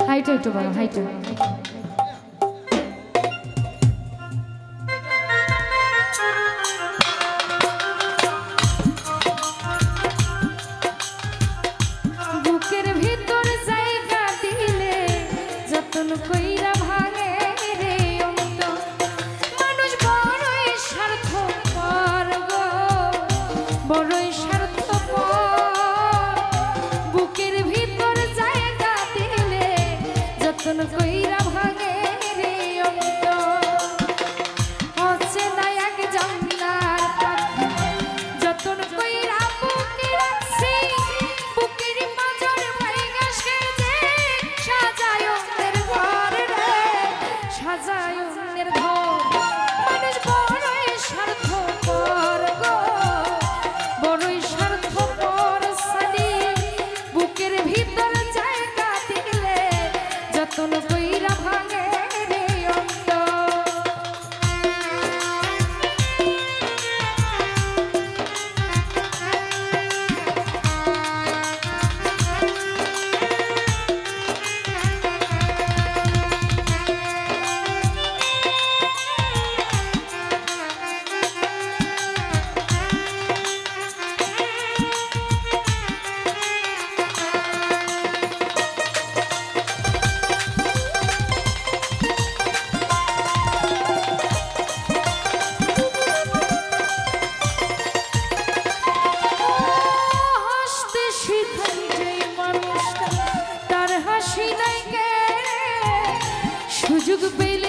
হাইটা একটু বলো, হাইটা। বুকের ভিতর জায়গা দিলে যতন কইরা ভাঙে রে অন্ত, মানুষ বড়ই স্বার্থপর গো, বড়ই স্বার্থপর। বুকের ভিতর জায়গা দিলে যতন কইরা ভাঙে রে অন্ত, হচ্ছে না এক জানলার পাখি যতন কইরা বুকে রাখছি, বুকের পাঁজর ভাইগা সেজে সাজায় অন্যের ঘর রে, সাজায় অন্যের ঘর। মানুষ বড়ই স্বার্থপর গো, বড়ই স্বার্থপর সালি। বুকের ভিতর জায়গা দিলে যতন কইরা ভাঙে রে অন্ত। হাসতে শিখাই যেই মানুষটা, তার হাসি নাই কে সুযোগ পেল